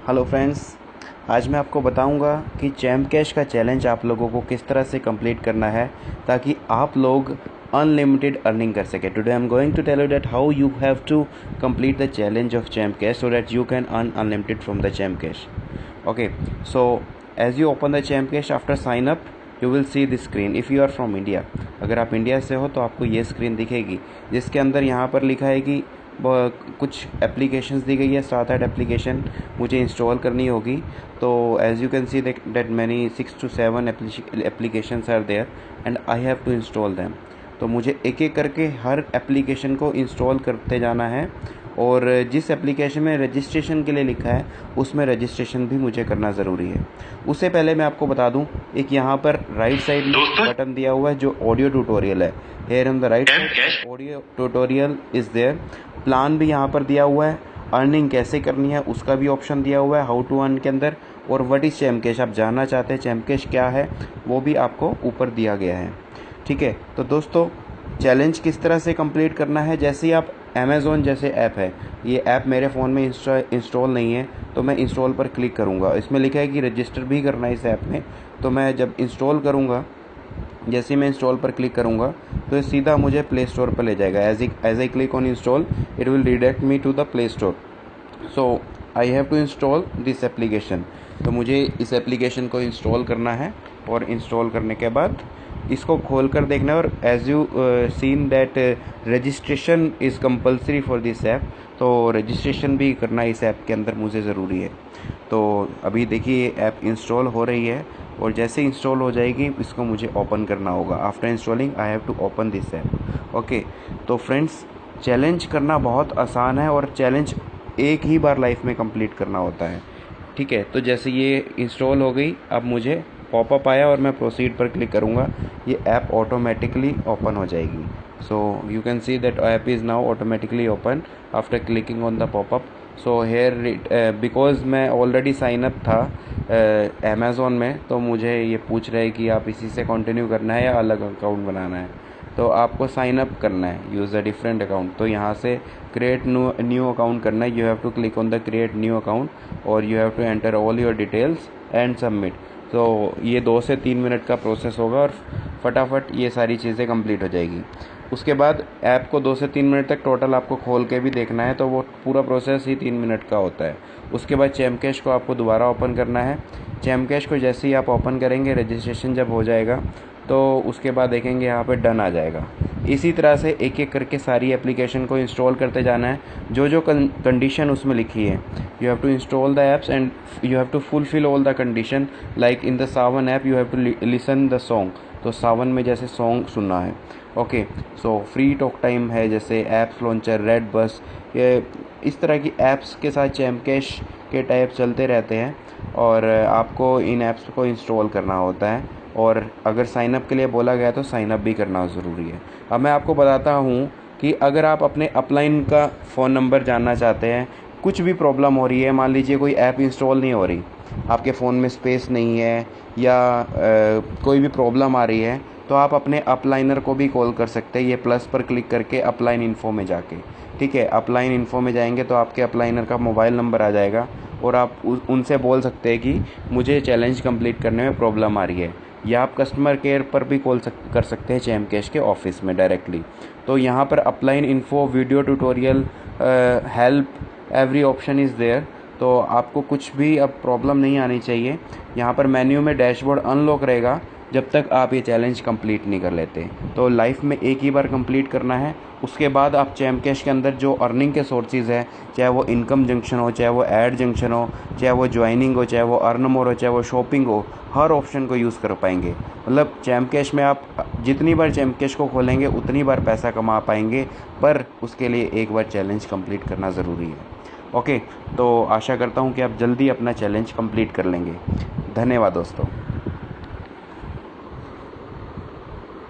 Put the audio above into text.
Hello friends, आज मैं आपको बताऊंगा कि चैम्प कैश का चैलेंज आप लोगों को किस तरह से कंप्लीट करना है ताकि आप लोग अनलिमिटेड अर्निंग कर सके। Today I am going to tell you that how you have to complete the challenge of Champ Cash so that you can earn unlimited from the Champ Cash. Okay, so as you open the Champ Cash after sign up, you will see this screen. If you are from India, अगर आप India से हो तो आपको ये screen दिखेगी जिसके अंदर यहाँ पर लिखा है कि कुछ एप्लीकेशंस दी गई है, 7-8 एप्लीकेशन मुझे इंस्टॉल करनी होगी। तो as you can see that many 6 to 7 applications are there and I have to install them. तो मुझे एक एक करके हर एप्लीकेशन को इंस्टॉल करते जाना है और जिस एप्लीकेशन में रजिस्ट्रेशन के लिए लिखा है उसमें रजिस्ट्रेशन भी मुझे करना ज़रूरी है। उससे पहले मैं आपको बता दूं, एक यहाँ पर राइट साइड में बटन दिया हुआ है जो ऑडियो ट्यूटोरियल है। Here on the right side audio tutorial is there. Plan भी यहाँ पर दिया हुआ है, अर्निंग कैसे करनी है उसका भी ऑप्शन दिया हुआ है हाउ टू अर्न के अंदर, और व्हाट इज़ चैम्प कैश, आप जानना चाहते हैं चैम्प कैश क्या है वो भी आपको ऊपर दिया गया है। ठीक है, तो दोस्तों चैलेंज किस तरह से कंप्लीट करना है, जैसे ही आप अमेज़ॉन जैसे ऐप है, ये ऐप मेरे फ़ोन में इंस्टॉल नहीं है तो मैं इंस्टॉल पर क्लिक करूँगा। इसमें लिखा है कि रजिस्टर भी करना है इस ऐप में, तो मैं जब इंस्टॉल करूँगा, जैसे ही मैं इंस्टॉल पर क्लिक करूँगा तो ये सीधा मुझे प्ले स्टोर पर ले जाएगा। As I click on install it will redirect me to the Play Store. So I have to install this application. तो मुझे इस एप्लीकेशन को इंस्टॉल करना है और इंस्टॉल करने के बाद इसको खोल कर देखना है। और as you seen that registration is compulsory for this app, तो रजिस्ट्रेशन भी करना इस ऐप के अंदर मुझे ज़रूरी है। तो अभी देखिए ऐप इंस्टॉल हो रही है और जैसे इंस्टॉल हो जाएगी इसको मुझे ओपन करना होगा। After installing I have to open this app. Okay, तो फ्रेंड्स चैलेंज करना बहुत आसान है और चैलेंज एक ही बार लाइफ में कंप्लीट करना होता है। ठीक है, तो जैसे ये इंस्टॉल हो गई, अब मुझे पॉपअप आया और मैं प्रोसीड पर क्लिक करूँगा, ये ऐप ऑटोमेटिकली ओपन हो जाएगी। So you can see that app is now automatically open after clicking on the popup. So here because मैं ऑलरेडी साइन अप था अमेज़ॉन में, तो मुझे ये पूछ रहा है कि आप इसी से कंटिन्यू करना है या अलग अकाउंट बनाना है। तो आपको साइन अप करना है, यूज़ अ डिफरेंट अकाउंट। तो यहाँ से क्रिएट न्यू अकाउंट करना है। You have to click on the create new account और you have to enter all your details and submit. तो ये 2 से 3 मिनट का प्रोसेस होगा और फटाफट ये सारी चीज़ें कंप्लीट हो जाएगी। उसके बाद ऐप को 2 से 3 मिनट तक टोटल आपको खोल के भी देखना है, तो वो पूरा प्रोसेस ही 3 मिनट का होता है। उसके बाद चैम्प कैश को आपको दोबारा ओपन करना है। चैम्प कैश को जैसे ही आप ओपन करेंगे, रजिस्ट्रेशन जब हो जाएगा तो उसके बाद देखेंगे यहाँ पे डन आ जाएगा। इसी तरह से एक एक करके सारी एप्लीकेशन को इंस्टॉल करते जाना है, जो जो कंडीशन उसमें लिखी है। You have to install the apps and you have to fulfil all the condition. Like in the Saavn app you have to listen the song, तो सावन में जैसे सॉन्ग सुनना है। Okay, so free talk time है, जैसे ऐप्स लॉन्चर, रेड बस, ये इस तरह की ऐप्स के साथ चैम्प कैश के टाइप चलते रहते हैं और आपको इन ऐप्स को इंस्टॉल करना होता है। और अगर साइन अप के लिए बोला गया तो साइन अप भी करना ज़रूरी है। अब मैं आपको बताता हूँ कि अगर आप अपने अपलाइन का फ़ोन नंबर जानना चाहते हैं, कुछ भी प्रॉब्लम हो रही है, मान लीजिए कोई ऐप इंस्टॉल नहीं हो रही, आपके फ़ोन में स्पेस नहीं है या कोई भी प्रॉब्लम आ रही है, तो आप अपने अपलाइनर को भी कॉल कर सकते हैं, ये प्लस पर क्लिक करके अपलाइन इन्फो में जाके। ठीक है, अपलाइन इन्फो में जाएंगे तो आपके अपलाइनर का मोबाइल नंबर आ जाएगा और आप उनसे बोल सकते हैं कि मुझे चैलेंज कंप्लीट करने में प्रॉब्लम आ रही है, या आप कस्टमर केयर पर भी कॉल कर सकते हैं चैम्प कैश के ऑफिस में डायरेक्टली। तो यहाँ पर upline info, video tutorial, help, every option is there. तो आपको कुछ भी अब प्रॉब्लम नहीं आनी चाहिए। यहाँ पर मेन्यू में डैशबोर्ड अनलॉक रहेगा जब तक आप ये चैलेंज कंप्लीट नहीं कर लेते। तो लाइफ में एक ही बार कंप्लीट करना है, उसके बाद आप चैम्प कैश के अंदर जो अर्निंग के सोर्सेज है, चाहे वो इनकम जंक्शन हो, चाहे वो ऐड जंक्शन हो, चाहे वो ज्वाइनिंग हो, चाहे वो अर्न मोर हो, चाहे वो शॉपिंग हो, हर ऑप्शन को यूज़ कर पाएंगे। मतलब चैम्प कैश में आप जितनी बार चैम्प कैश को खोलेंगे उतनी बार पैसा कमा पाएंगे, पर उसके लिए एक बार चैलेंज कंप्लीट करना ज़रूरी है। ओके, तो आशा करता हूँ कि आप जल्दी अपना चैलेंज कंप्लीट कर लेंगे। धन्यवाद दोस्तों।